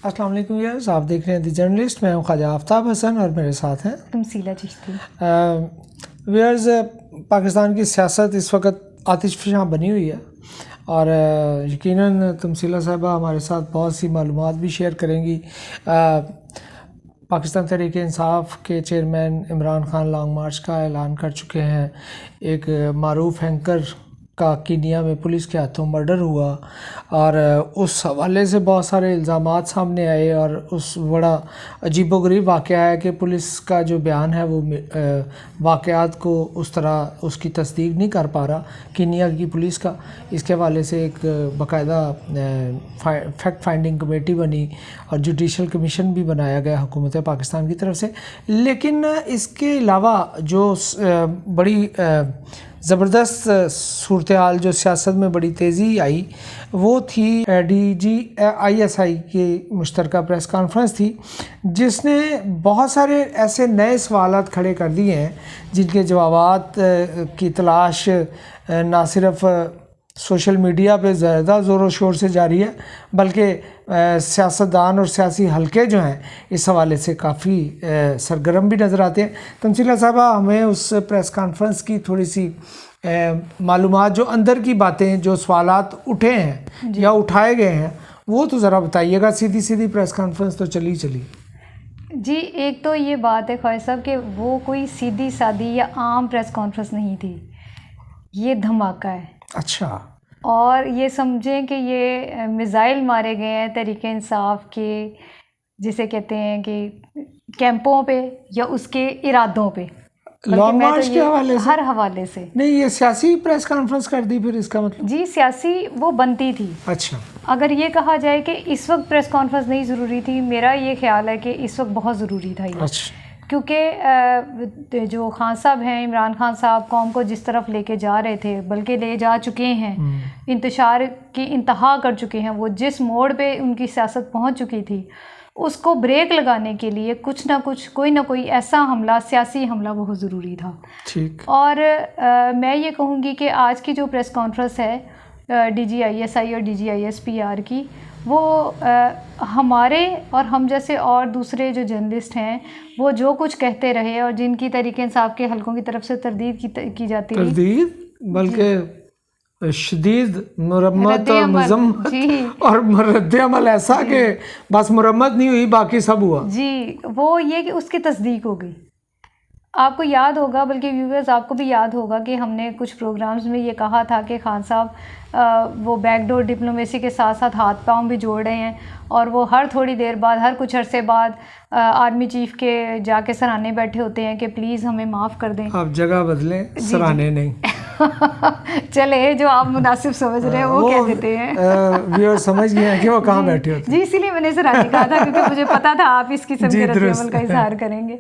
السلام علیکم یارز، آپ دیکھ رہے ہیں دی جرنلسٹ. میں ہوں خواجہ آفتاب حسن اور میرے ساتھ ہیں تمثیلہ چشتی. ویئرز، پاکستان کی سیاست اس وقت آتش فشاں بنی ہوئی ہے اور یقیناً تمثیلہ صاحبہ ہمارے ساتھ بہت سی معلومات بھی شیئر کریں گی. پاکستان تحریک انصاف کے chairman Imran Khan long march کا اعلان کر چکے ہیں. ایک معروف اینکر کا کینیا میں پولیس کے ہاتھوں مرڈر ہوا اور اس حوالے سے بہت سارے الزامات سامنے آئے اور اس بڑا عجیب و غریب واقعہ ہے کہ پولیس کا جو بیان ہے وہ واقعات کو اس طرح اس کی تصدیق نہیں کر پا رہا کینیا کی پولیس کا. اس کے حوالے سے ایک باقاعدہ فیکٹ فائنڈنگ کمیٹی بنی اور جوڈیشل کمیشن بھی بنایا گیا حکومت پاکستان کی طرف سے. لیکن اس کے علاوہ جو بڑی زبردست صورتحال جو سیاست میں بڑی تیزی آئی وہ تھی DGISI کی مشترکہ پریس کانفرنس تھی، جس نے بہت سارے ایسے نئے سوالات کھڑے کر دیے ہیں جن کے جوابات کی تلاش نہ صرف سوشل میڈیا پہ زیادہ زور و شور سے جاری ہے بلکہ سیاستدان اور سیاسی حلقے جو ہیں اس حوالے سے کافی سرگرم بھی نظر آتے ہیں. تمثیلہ صاحبہ، ہمیں اس پریس کانفرنس کی تھوڑی سی معلومات، جو اندر کی باتیں، جو سوالات اٹھے ہیں یا اٹھائے گئے ہیں، وہ تو ذرا بتائیے گا. سیدھی پریس کانفرنس تو چلی جی. ایک تو یہ بات ہے خواجہ صاحب کہ وہ کوئی سیدھی سادی یا عام پریس کانفرنس نہیں تھی، یہ دھماکہ ہے. اچھا. اور یہ سمجھیں کہ یہ میزائل مارے گئے ہیں تحریک انصاف کے، جسے کہتے ہیں کہ کیمپوں پہ یا اس کے ارادوں پہ. لانگ مارچ کے حوالے سے ہر حوالے سے نہیں، یہ سیاسی پریس کانفرنس کر دی پھر اس کا مطلب؟ جی سیاسی وہ بنتی تھی. اچھا. اگر یہ کہا جائے کہ اس وقت پریس کانفرنس نہیں ضروری تھی، میرا یہ خیال ہے کہ اس وقت بہت ضروری تھا یہ. اچھا. کیونکہ جو خان صاحب ہیں، عمران خان صاحب قوم کو جس طرف لے کے جا رہے تھے، بلکہ لے جا چکے ہیں، انتشار کی انتہا کر چکے ہیں، وہ جس موڑ پہ ان کی سیاست پہنچ چکی تھی اس کو بریک لگانے کے لیے کچھ نہ کچھ، کوئی نہ کوئی ایسا حملہ، سیاسی حملہ بہت ضروری تھا. ٹھیک. اور میں یہ کہوں گی کہ آج کی جو پریس کانفرنس ہے DGISI اور DGISPR کی، وہ ہمارے اور ہم جیسے اور دوسرے جو جرنلسٹ ہیں وہ جو کچھ کہتے رہے اور جن کی تحریک انصاف کے حلقوں کی طرف سے تردید کی جاتی رہی، تردید بلکہ شدید مرمت اور مذمت اور رد عمل ایسا کہ بس مرمت نہیں ہوئی، باقی سب ہوا. جی. وہ یہ کہ اس کی تصدیق ہو گئی. آپ کو یاد ہوگا، بلکہ ویورز آپ کو بھی یاد ہوگا کہ ہم نے کچھ پروگرامز میں یہ کہا تھا کہ خان صاحب وہ بیک ڈور ڈپلومیسی کے ساتھ ساتھ ہاتھ پاؤں بھی جوڑ رہے ہیں اور وہ ہر تھوڑی دیر بعد، ہر کچھ عرصے بعد آرمی چیف کے جا کے سرانے بیٹھے ہوتے ہیں کہ پلیز ہمیں معاف کر دیں. آپ جگہ بدلیں، سرانے نہیں. چلے جو آپ مناسب سمجھ رہے ہیں وہ کہہ دیتے ہیں. ویور سمجھ گئے ہیں کہ وہ کہاں بیٹھے ہوتے ہیں. جی اسی لیے میں نے سرانے کہا تھا، کیونکہ مجھے پتا تھا آپ اس قسم کے رد عمل کا اظہار کریں گے.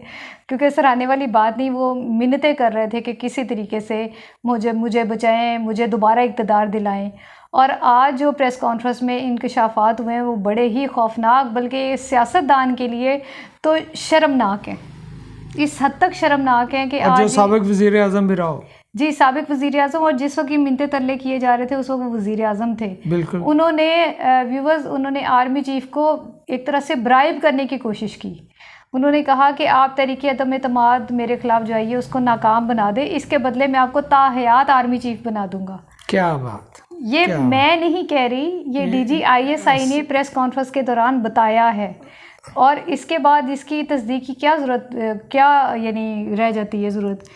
کیونکہ سرانے والی بات نہیں، وہ منتیں کر رہے تھے کہ کسی طریقے سے مجھے بچائیں، مجھے دوبارہ اقتدار دلائیں. اور آج جو پریس کانفرنس میں انکشافات ہوئے ہیں وہ بڑے ہی خوفناک، بلکہ سیاستدان کے لیے تو شرمناک ہیں. اس حد تک شرمناک ہیں کہ جو سابق وزیر اعظم بھی رہا ہو. جی سابق وزیر اعظم، اور جس وقت یہ منتیں ترلے کیے جا رہے تھے اس وقت وہ وزیر اعظم تھے. بالکل. انہوں نے آرمی چیف کو ایک طرح سے برائب کرنے کی کوشش کی. انہوں نے کہا کہ آپ تحریک عدم اعتماد میرے خلاف جو آئی ہے اس کو ناکام بنا دے، اس کے بدلے میں آپ کو تاحیات آرمی چیف بنا دوں گا. کیا بات. یہ میں نہیں کہہ رہی، یہ DGISI نے پریس کانفرنس کے دوران بتایا ہے. اور اس کے بعد اس کی تصدیق کی کیا ضرورت، کیا یعنی رہ جاتی ہے ضرورت.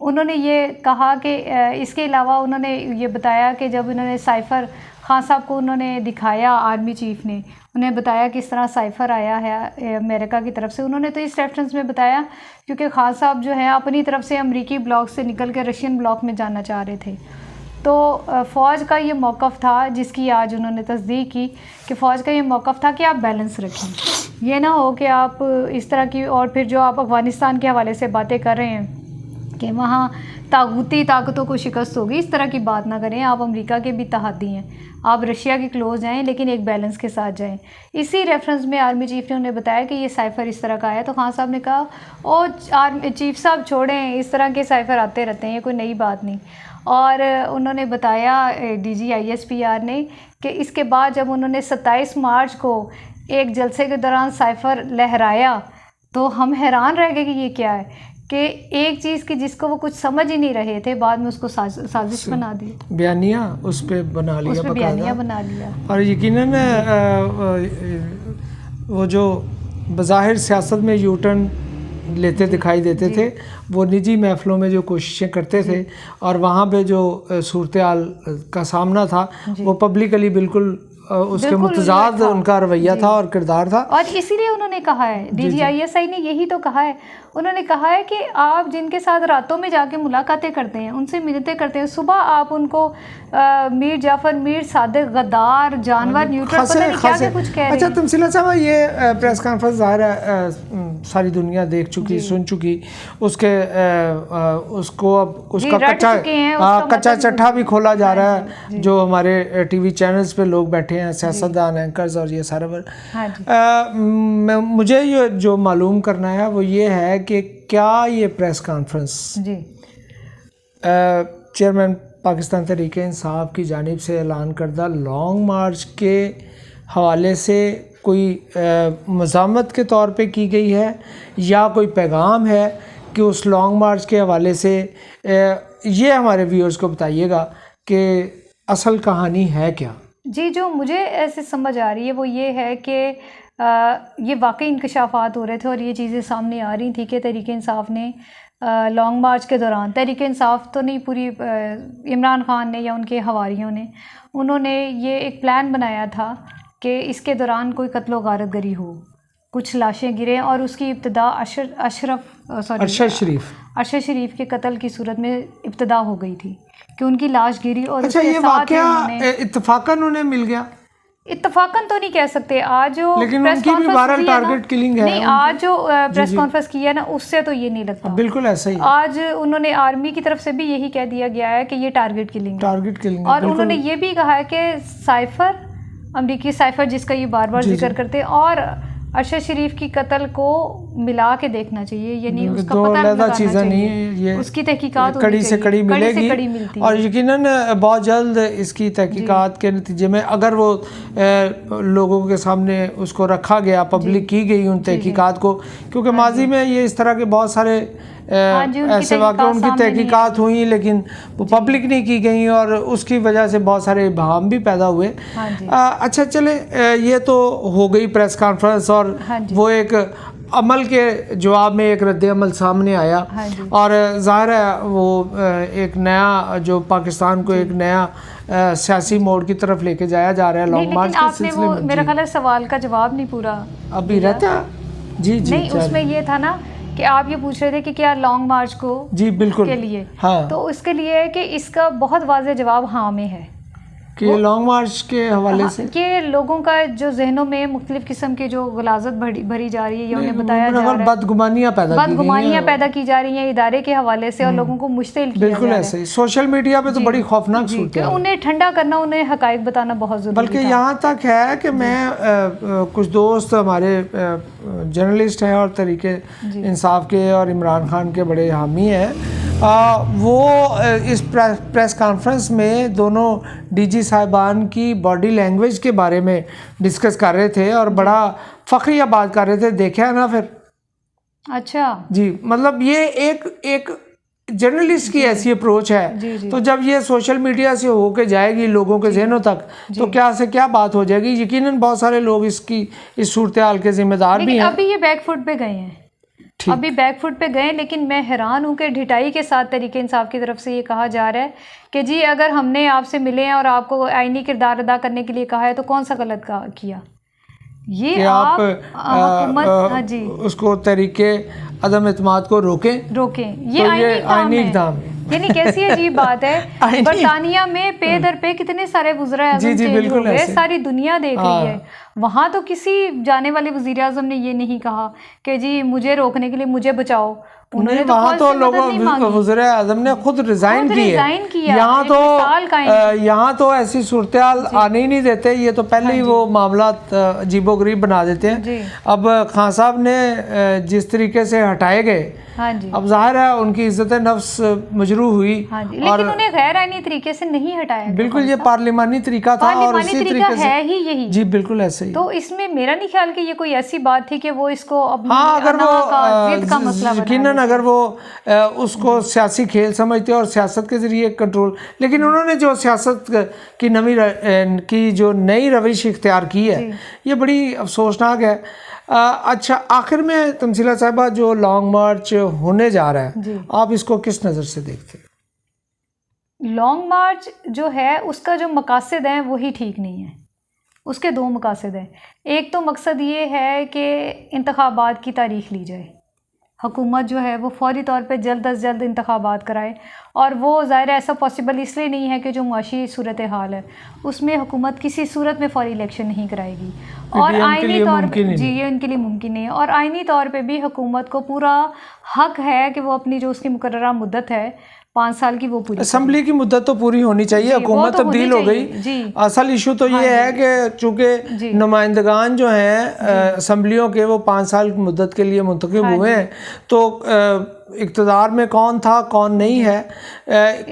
انہوں نے یہ کہا کہ اس کے علاوہ انہوں نے یہ بتایا کہ جب انہوں نے سائفر خان صاحب کو انہوں نے دکھایا، آرمی چیف نے انہیں بتایا کس طرح سائفر آیا ہے امریکہ کی طرف سے. انہوں نے تو اس ریفرنس میں بتایا کیونکہ خان صاحب جو ہیں اپنی طرف سے امریکی بلاک سے نکل کے رشین بلاک میں جانا چاہ رہے تھے. تو فوج کا یہ موقف تھا جس کی آج انہوں نے تصدیق کی کہ فوج کا یہ موقف تھا کہ آپ بیلنس رکھیں. یہ نہ ہو کہ آپ اس طرح کی، اور پھر جو آپ افغانستان کے حوالے سے باتیں کر رہے ہیں کہ وہاں طاغوتی طاقتوں کو شکست ہوگی، اس طرح کی بات نہ کریں. آپ امریکہ کے بھی تحادی ہیں، آپ رشیا کے کلوز جائیں لیکن ایک بیلنس کے ساتھ جائیں. اسی ریفرنس میں آرمی چیف نے انہیں بتایا کہ یہ سائفر اس طرح کا آیا. تو خان صاحب نے کہا او آرمی چیف صاحب چھوڑیں، اس طرح کے سائفر آتے رہتے ہیں، یہ کوئی نئی بات نہیں. اور انہوں نے بتایا DGISPR نے کہ اس کے بعد جب انہوں نے 27 مارچ کو ایک جلسے کے دوران سائفر لہرایا تو ہم حیران رہ گئے کہ یہ کیا ہے، کہ ایک چیز کی جس کو وہ کچھ سمجھ ہی نہیں رہے تھے، بعد میں اس کو سازش بنا دی، بیانیہ اس پہ بنا لیا، اس پہ بیانیہ بنا لیا. اور یقیناً وہ جو بظاہر سیاست میں یو ٹرن لیتے دکھائی دیتے تھے، وہ نجی محفلوں میں جو کوششیں کرتے تھے اور وہاں پہ جو صورتحال کا سامنا تھا وہ پبلکلی بالکل اس کے متضاد ان کا رویہ تھا اور کردار تھا. اور اسی لیے انہوں نے کہا ہے، D G I S I نے یہی تو کہا ہے، انہوں نے کہا ہے کہ آپ جن کے ساتھ راتوں میں جا کے ملاقاتیں کرتے ہیں، ان سے ملتے کرتے ہیں، صبح آپ ان کو میر جعفر، میر صادق، غدار، جانور، نیوٹرل، پتہ نہیں کیا کیا کچھ کہہ رہے ہیں. اچھا تمثیلہ صاحبہ، یہ پریس کانفرنس ظاہر ہے ساری دنیا دیکھ چکی، سن چکی، اس کو اب اس کا کچا چٹھا بھی کھولا جا رہا ہے، جو ہمارے ٹی وی چینلز پہ لوگ بیٹھے ہیں، سیاستدان، اینکرز اور یہ سارے. مجھے یہ جو معلوم کرنا ہے وہ یہ ہے کہ کیا یہ press conference chairman Pakistan Tehreek Insaf کی جانب سے اعلان کردہ لانگ مارچ کے حوالے سے کوئی مزاحمت کے طور پہ کی گئی ہے، یا کوئی پیغام ہے کہ اس لانگ مارچ کے حوالے سے یہ ہمارے ویورز کو بتائیے گا کہ اصل کہانی ہے کیا؟ جی، جو مجھے ایسے سمجھ آ رہی ہے وہ یہ ہے کہ یہ واقعی انکشافات ہو رہے تھے اور یہ چیزیں سامنے آ رہی تھیں کہ تحریک انصاف نے لانگ مارچ کے دوران، تحریک انصاف تو نہیں، پوری عمران خان نے یا ان کے حواریوں نے، انہوں نے یہ ایک پلان بنایا تھا کہ اس کے دوران کوئی قتل و غارت گری ہو، کچھ لاشیں گریں، اور اس کی ابتدا ارشد شریف کے قتل کی صورت میں ابتدا ہو گئی تھی کہ ان کی لاش گری. اور اچھا، یہ واقعہ اتفاقاً انہیں مل گیا؟ اتفاقاً تو نہیں کہہ سکتے، آج جو پریس کانفرنس نہیں، آج جو پریس کانفرنس کی ہے نا، اس سے تو یہ نہیں لگتا. بالکل ایسا ہی. آج انہوں نے آرمی کی طرف سے بھی یہی کہہ دیا گیا ہے کہ یہ ٹارگٹ کلنگ ہے، اور انہوں نے یہ بھی کہا ہے کہ سائفر، امریکی سائفر جس کا یہ بار بار ذکر کرتے، اور ارشد شریف کی قتل کو ملا کے دیکھنا چاہیے، یعنی اس کا پتہ لگانا چاہیے، اس کی تحقیقات کڑی سے کڑی ملے گی، اور یقیناً بہت جلد اس کی تحقیقات کے نتیجے میں اگر وہ لوگوں کے سامنے اس کو رکھا گیا، پبلک کی گئی ان تحقیقات کو، کیونکہ ماضی میں یہ اس طرح کے بہت سارے ایسے واقع ان کی تحقیقات ہوئیں لیکن وہ پبلک نہیں کی گئیں، اور اس کی وجہ سے بہت سارے ابہام بھی پیدا ہوئے. اچھا چلے، یہ تو ہو گئی پریس کانفرنس، اور وہ ایک عمل کے جواب میں ایک رد عمل سامنے آیا، اور ظاہر ہے وہ ایک نیا، جو پاکستان کو ایک نیا سیاسی موڑ کی طرف لے کے جایا جا رہا ہے لانگ مارچ کے سلسلے میں. میرا خیال ہے سوال کا جواب نہیں پورا ابھی رہتا. جی نہیں، اس میں یہ تھا نا کہ آپ یہ پوچھ رہے تھے کہ کیا لانگ مارچ کو جی بالکل کے لیے، تو اس کے لیے ہے کہ اس کا بہت واضح جواب ہاں میں ہے کہ لانگ مارچ کے حوالے سے کہ لوگوں کا جو ذہنوں میں مختلف قسم کی جو غلاظت بھری جا رہی ہے، یا انہیں بتایا جا رہا ہے، بدگمانیاں پیدا کی جا رہی ہیں ادارے کے حوالے سے، اور لوگوں کو مشتعل کیا جا رہا ہے. بالکل ایسے ہی سوشل میڈیا پہ تو بڑی خوفناک صورت ہے، انہیں ٹھنڈا کرنا، انہیں حقائق بتانا بہت ضروری ہے. بلکہ یہاں تک ہے کہ میں کچھ دوست ہمارے جرنلسٹ ہیں اور تحریک انصاف کے اور عمران خان کے بڑے حامی ہیں، وہ اس پریس کانفرنس میں دونوں ڈی جی صاحبان کی باڈی لینگویج کے بارے میں ڈسکس کر رہے تھے اور بڑا فخریہ بات کر رہے تھے. دیکھا ہے نا پھر؟ اچھا جی، مطلب یہ ایک جرنلسٹ کی ایسی اپروچ ہے. تو جب یہ سوشل میڈیا سے ہو کے جائے گی لوگوں کے ذہنوں تک تو کیا سے کیا بات ہو جائے گی. یقیناً بہت سارے لوگ اس صورتحال کے ذمہ دار بھی ہیں. ابھی یہ بیک فٹ پہ گئے ہیں، ابھی بیک فٹ پہ گئے، لیکن میں حیران ہوں کہ ڈھٹائی کے ساتھ تحریک انصاف کی طرف سے یہ کہا جا رہا ہے کہ جی اگر ہم نے آپ سے ملے ہیں اور آپ کو آئینی کردار ادا کرنے کے لیے کہا ہے تو کون سا غلط کیا. یہ آپ حکومت اس کو تحریک عدم اعتماد کو روکیں، یہ آئینی اقدام ہے. یعنی کیسی عجیب بات ہے. برطانیہ میں پے در پے کتنے سارے وزراء اعظم چینج ہو گئے، ساری دنیا دیکھ رہی ہے. وہاں تو کسی جانے والے وزیر اعظم نے یہ نہیں کہا کہ جی مجھے روکنے کے لیے مجھے بچاؤ. نہیں وہاں تو لوگوں وزیر اعظم نے خود ریزائن کی ہے. یہاں تو ایسی صورتحال آنے ہی نہیں دیتے, یہ تو پہلے ہی وہ معاملات عجیب و غریب بنا دیتے ہیں. اب خان صاحب نے جس طریقے سے ہٹائے گئے, اب ظاہر ہے ان کی عزت نفس مجروح ہوئی, لیکن انہیں غیر آئینی طریقے سے نہیں ہٹایا. بالکل, یہ پارلیمانی طریقہ تھا اور اسی طریقے سے ہے ہی یہی. جی بالکل ایسے ہی. تو اس میں میرا نہیں خیال کہ یہ کوئی ایسی بات تھی کہ وہ اس کو یقیناً اگر وہ اس کو سیاسی کھیل سمجھتے اور سیاست کے ذریعے کنٹرول, لیکن انہوں نے جو سیاست کی جو نئی روش اختیار کی ہے یہ بڑی افسوسناک ہے. اچھا, آخر میں تمثیلہ صاحبہ جو لانگ مارچ ہونے جا رہا ہے آپ اس کو کس نظر سے دیکھتے ہیں؟ لانگ مارچ جو ہے اس کا جو مقاصد ہیں وہی ٹھیک نہیں ہے. اس کے 2 مقاصد ہیں. ایک تو مقصد یہ ہے کہ انتخابات کی تاریخ لی جائے, حکومت جو ہے وہ فوری طور پہ جلد از جلد انتخابات کرائے, اور وہ ظاہر ایسا پاسبل اس لیے نہیں ہے کہ جو معاشی صورتحال ہے اس میں حکومت کسی صورت میں فوری الیکشن نہیں کرائے گی, اور آئینی طور پہ یہ ان کے لیے ممکن نہیں ہے, اور آئینی طور پہ بھی حکومت کو پورا حق ہے کہ وہ اپنی جو اس کی مقررہ مدت ہے 5 سال کی وہ پوری. اسمبلی کی مدت تو پوری ہونی چاہیے, حکومت تبدیل ہو گئی. اصل ایشو تو یہ ہے کہ چونکہ نمائندگان جو ہیں اسمبلیوں کے وہ 5 سال کی مدت کے لیے منتخب ہوئے ہیں, تو اقتدار میں کون تھا کون نہیں ہے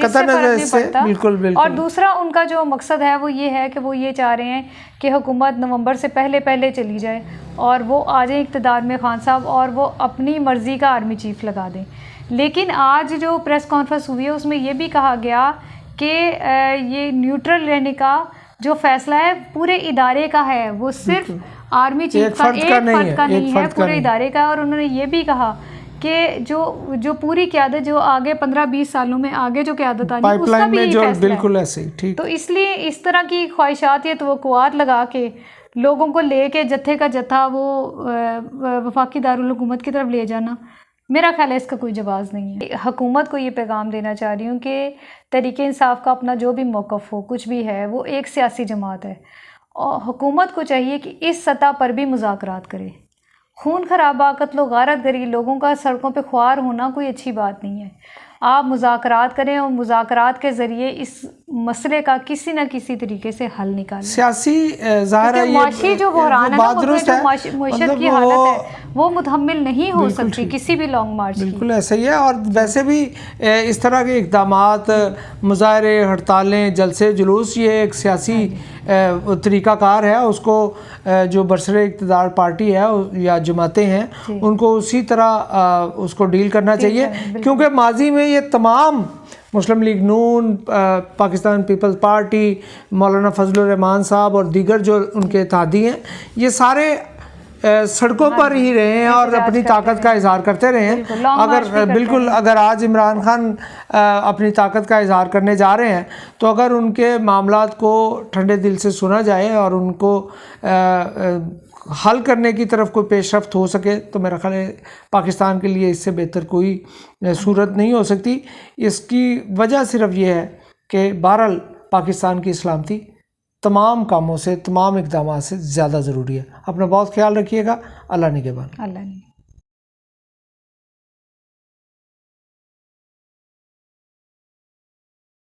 قطع نظر سے بالکل. اور دوسرا ان کا جو مقصد ہے وہ یہ ہے کہ وہ یہ چاہ رہے ہیں کہ حکومت نومبر سے پہلے چلی جائے اور وہ آ جائیں اقتدار میں خان صاحب, اور وہ اپنی مرضی کا آرمی چیف لگا دیں. لیکن آج جو پریس کانفرنس ہوئی ہے اس میں یہ بھی کہا گیا کہ یہ نیوٹرل رہنے کا جو فیصلہ ہے پورے ادارے کا ہے, وہ صرف آرمی چیف کا ایک فرد کا نہیں ہے, پورے ادارے کا. اور انہوں نے یہ بھی کہا کہ جو پوری قیادت جو آگے 15-20 سالوں میں آگے جو قیادت آنی ہے اس کا بھی یہی فیصلہ ہے. تو اس لیے اس طرح کی خواہشات یا توقعات لگا کے لوگوں کو لے کے جتھے کا جتھا وہ وفاقی دارالحکومت کی طرف لے جانا, میرا خیال ہے اس کا کوئی جواز نہیں ہے. حکومت کو یہ پیغام دینا چاہ رہی ہوں کہ تحریک انصاف کا اپنا جو بھی موقف ہو کچھ بھی ہے وہ ایک سیاسی جماعت ہے, اور حکومت کو چاہیے کہ اس سطح پر بھی مذاکرات کرے. خون خرابہ, قتل و غارت گری, لوگوں کا سڑکوں پہ خوار ہونا کوئی اچھی بات نہیں ہے. آپ مذاکرات کریں اور مذاکرات کے ذریعے اس مسئلے کا کسی نہ کسی طریقے سے حل نکالیں. سیاسی ظاہر ہے معاشی جو بحران ہے نا, معیشت کی حالت ہے وہ متحمل نہیں ہو سکتی کسی بھی لانگ مارچ کی. بالکل ایسا ہی ہے. اور ویسے بھی اس طرح کے اقدامات, مظاہرے, ہڑتالیں, جلسے جلوس, یہ ایک سیاسی طریقہ کار ہے. اس کو جو برسر اقتدار پارٹی ہے یا جماعتیں ہیں ان کو اسی طرح اس کو ڈیل کرنا چاہیے, کیونکہ ماضی میں یہ تمام مسلم لیگ نون, پاکستان پیپلز پارٹی, مولانا فضل الرحمان صاحب اور دیگر جو ان کے اتحادی ہیں, یہ سارے سڑکوں پر ہی رہے ہیں اور اپنی طاقت کا اظہار کرتے رہے ہیں. اگر آج عمران خان اپنی طاقت کا اظہار کرنے جا رہے ہیں تو اگر ان کے معاملات کو ٹھنڈے دل سے سنا جائے اور ان کو حل کرنے کی طرف کوئی پیش رفت ہو سکے تو میرا خیال ہے پاکستان کے لیے اس سے بہتر کوئی صورت نہیں ہو سکتی. اس کی وجہ صرف یہ ہے کہ بہرحال پاکستان کی سلامتی تمام کاموں سے, تمام اقدامات سے زیادہ ضروری ہے. اپنا بہت خیال رکھیے گا. اللہ نگہبان.